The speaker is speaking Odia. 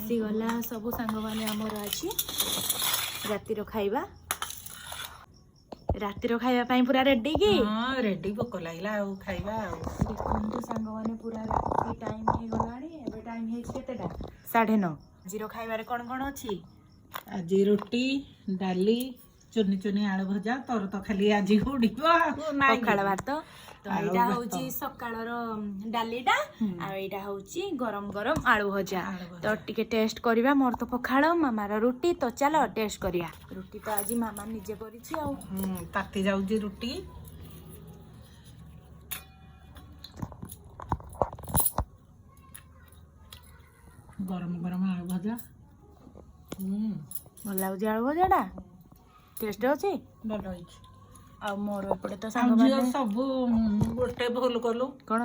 ଆସିଗଲା ସବୁ ସାଙ୍ଗମାନେ ଆମର ଆଜି ରାତିର ଖାଇବା ପାଇଁ ପୁରା ରେଡି କି? ହଁ ରେଡି, ଭୋକ ଲାଗିଲା ଆଉ ଖାଇବା ଆଉ। ଦେଖନ୍ତୁ ସାଙ୍ଗମାନେ ପୁରା ରାତି ଟାଇମ ହେଇଗଲାଣି। ଏବେ ଟାଇମ ହେଇଛି କେତେଟା? 9:30। ଆଜିର ଖାଇବାରେ କଣ କଣ ଅଛି? ଆଜି ରୁଟି, ଡାଲି, ଚୁନି ଚୁନି ଆଳୁ ଭଜା, ତୋର ତ ଖାଲି ଆଜି ଉଡ଼ିବ ଆଉ ନାଇଁ କି? ପଖାଳ ଭାତ। ତ ଆଉ ଏଇଟା ଭାତ। ହଉଛି ସକାଳର ଡାଲିଟା ଆଉ ଏଇଟା ହଉଛି ଗରମ ଗରମ ଆଳୁ ଭଜା। ତ ଟିକେ ଟେଷ୍ଟ କରିବା। ମୋର ତ ପଖାଳ, ମାମାର ରୁଟି। ତ ଚାଲ ଟେଷ୍ଟ କରିବା। ରୁଟି ତ ଆଜି ମାମା ନିଜେ କରିଛି ଆଉ। ତାତି ଯାଉଛି ରୁଟି। ଗରମ ଗରମ ଆଳୁ ଭଜା। ଭଲ ଲାଗୁଛି ଆଳୁ ଭଜାଟା? ଟେଷ୍ଟ ଅଛି? ଭଲ ହେଇଛି। ଆଉ ମୋର ଏପଟେ ତ ଆଉ ଝିଅ ସାଙ୍ଗମାନେ ସବୁ ଗୋଟେ ଭୁଲ କଲୁ। କଣ?